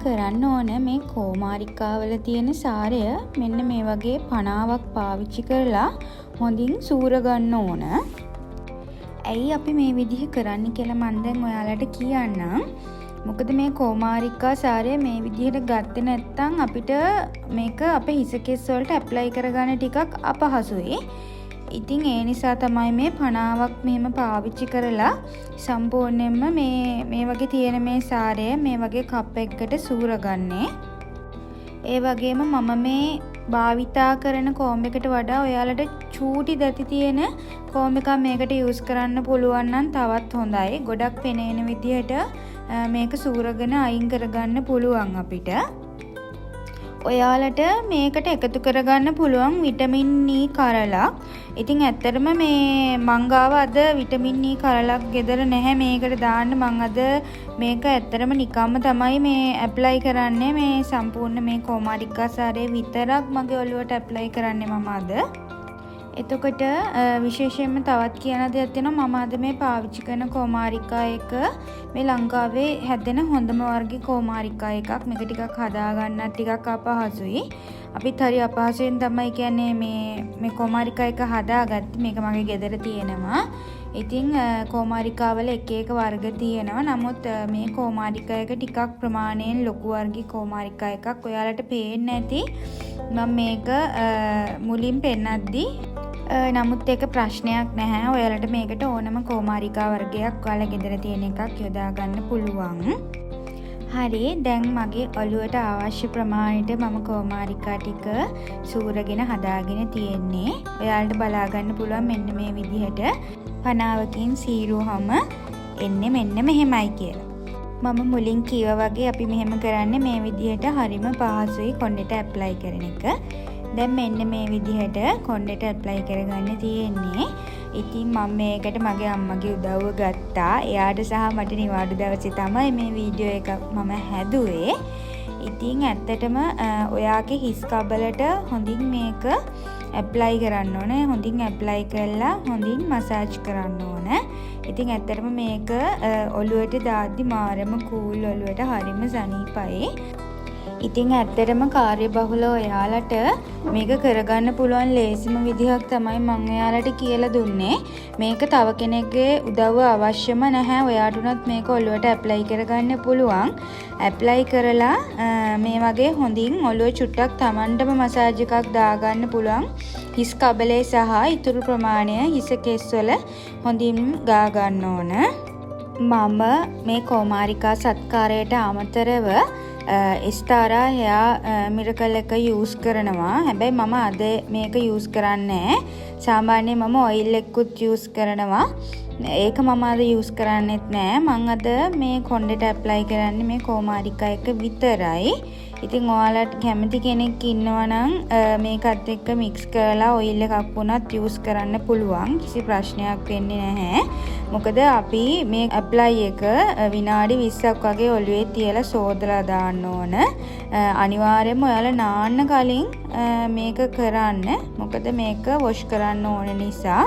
කරන්න ඕන මේ කෝමාරිකාවල තියෙන සාරය මෙන්න මේ වගේ 50ක් පාවිච්චි කරලා හොඳින් සූර ගන්න ඕන. ඇයි අපි මේ විදිහ කරන්න කියලා මම දැන් ඔයාලට කියන්නම්. මොකද මේ කෝමාරිකා සාරය මේ විදිහට ගත්තේ නැත්නම් අපිට මේක අපේ හිස කෙස් වලට ඇප්ලයි කරගන්න ටිකක් අපහසුයි. ඉතින් ඒ නිසා තමයි මේ 50ක් මෙහෙම පාවිච්චි කරලා සම්පූර්ණයෙන්ම මේ වගේ තියෙන මේ සාරය මේ වගේ කප් එකකට සූරගන්නේ. ඒ වගේම මම මේ භාවිතා කරන කෝම් එකට වඩා ඔයාලට චූටි දැති තියෙන කෝම් එකක් මේකට යූස් කරන්න පුළුවන් නම් තවත් හොඳයි. ගොඩක් පෙනෙන විදිහට මේක සූරගෙන අයින් කරගන්න පුළුවන් අපිට. ඔයාලට මේකට එකතු කරගන්න පුළුවන් විටමින් E කරලක්. ඉතින් ඇත්තටම මේ මං ගාව අද විටමින් E කරලක් ගෙදර නැහැ මේකට දාන්න. මං අද මේක ඇත්තටම නිකම්ම තමයි මේ ඇප්ලයි කරන්නේ. මේ සම්පූර්ණ මේ කෝමාරිකා සාරය විතරක් මගේ ඔළුවට ඇප්ලයි කරන්නේ මම අද. එතකොට විශේෂයෙන්ම තවත් කියන දෙයක් තියෙනවා. මම අද මේ පාවිච්චි කරන කෝමාරිකා එක මේ ලංකාවේ හැදෙන හොඳම වර්ගයේ කෝමාරිකා එකක්. මේක ටිකක් හදා ගන්නත් ටිකක් අපහසුයි. අපිත් හරි අපහසුයෙන් තමයි කියන්නේ මේ කෝමාරිකා එක හදාගත්තේ. මේක මගේ ගෙදර තියෙනවා. ඉතින් කෝමාරිකාවල එක එක වර්ග තියෙනවා. නමුත් මේ කෝමාරිකා එක ටිකක් ප්‍රමාණයෙන් ලොකු වර්ගයේ කෝමාරිකා එකක්. ඔයාලට පේන්නේ නැති මම මේක මුලින් පෙන්නද්දි නමුත් ඒක ප්‍රශ්නයක් නැහැ. ඔයාලට මේකට ඕනම කෝමාරිකා වර්ගයක් ඔයාලා ගෙදර තියෙන එකක් යොදා ගන්න පුළුවන්. හරි, දැන් මගේ ඔළුවට අවශ්‍ය ප්‍රමාණයට මම කෝමාරිකා ටික සූරගෙන හදාගෙන තියෙන්නේ. ඔයාලට බලා ගන්න පුළුවන් මෙන්න මේ විදිහට 50කින් සීරුවම එන්නේ මෙන්න මෙහෙමයි කියලා. මම මුලින් කිව්වා වගේ අපි මෙහෙම කරන්නේ මේ විදිහට හරිම පහසුයි කොණ්ඩෙට ඇප්ලයි කරන එක. දැන් මෙන්න මේ විදිහට කොණ්ඩෙට ඇප්ලයි කරගන්න තියෙන්නේ. ඉතින් මම මේකට මගේ අම්මගේ උදව්ව ගත්තා. එයාට සහ මට නිවාඩු දවසේ තමයි මේ වීඩියෝ එක මම හැදුවේ. ඉතින් ඇත්තටම ඔයාගේ හිස් කබලට හොඳින් මේක ඇප්ලයි කරන්න ඕන. හොඳින් ඇප්ලයි කරලා හොඳින් මසාජ් කරන්න ඕන. ඉතින් ඇත්තටම මේක ඔළුවට දාද්දි මාරම කූල් ඔළුවට හරිම සනීපයි. ඉතින් ඇත්තටම කාර්යබහුල ඔයාලට මේක කරගන්න පුළුවන් ලේසිම විදිහක් තමයි මම ඔයාලට කියලා දුන්නේ. මේක තව කෙනෙක්ගේ උදව්ව අවශ්‍යම නැහැ. ඔයාට උනත් මේක ඔළුවට ඇප්ලයි කරගන්න පුළුවන්. ඇප්ලයි කරලා මේ වගේ හොඳින් ඔළුව චුට්ටක් Tamanටම මසාජ් එකක් දාගන්න පුළුවන්. හිස් කබලේ සහ ඉතුරු ප්‍රමාණය හිස කෙස්වල හොඳින් ගා ගන්න ඕන. මම මේ කෝමාරිකා සත්කාරයට අමතරව ස්ටාරා හෙයා මිරකල් එක යූස් කරනවා. හැබැයි මම අද මේක යූස් කරන්නේ සාමාන්‍යයෙන් මම ඔයිල් එකකුත් යූස් කරනවා. ඒක මම අද යූස් කරන්නේත් නෑ. මම අද මේ කොණ්ඩෙට ඇප්ලයි කරන්නේ මේ කෝමාරිකා එක විතරයි. ඉතින් ඔයාලට කැමති කෙනෙක් ඉන්නවා නම් මේකත් එක්ක මික්ස් කරලා ඔයිල් එකක් වුණත් යූස් කරන්න පුළුවන්. කිසි ප්‍රශ්නයක් වෙන්නේ නැහැ. මොකද අපි මේ ඇප්ලයි එක විනාඩි 20ක් වගේ ඔළුවේ තියලා සෝදලා දාන්න ඕන. අනිවාර්යයෙන්ම ඔයාලා නාන්න කලින් මේක කරන්න. මොකද මේක වොෂ් කරන්න ඕන නිසා.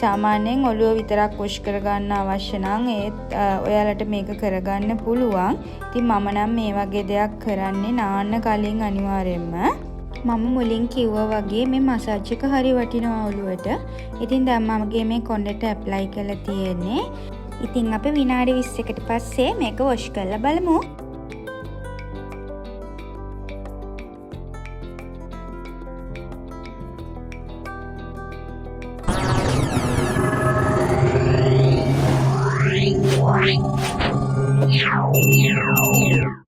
සාමාන්‍යයෙන් ඔළුව විතරක් වොෂ් කරගන්න අවශ්‍ය නම් ඒත් ඔයාලට මේක කරගන්න පුළුවන්. ඉතින් මම නම් මේ වගේ දෙයක් කරන්නේ නාන්න කලින් අනිවාර්යයෙන්ම. මම මුලින් කිව්වා වගේ මේ මසාජ් එක හරි වටිනවා ඔළුවට. ඉතින් දැන් මමගේ මේ කොණ්ඩෙට ඇප්ලයි කරලා තියෙන්නේ. ඉතින් අපි විනාඩි 20කට පස්සේ මේක වොෂ් කරලා බලමු.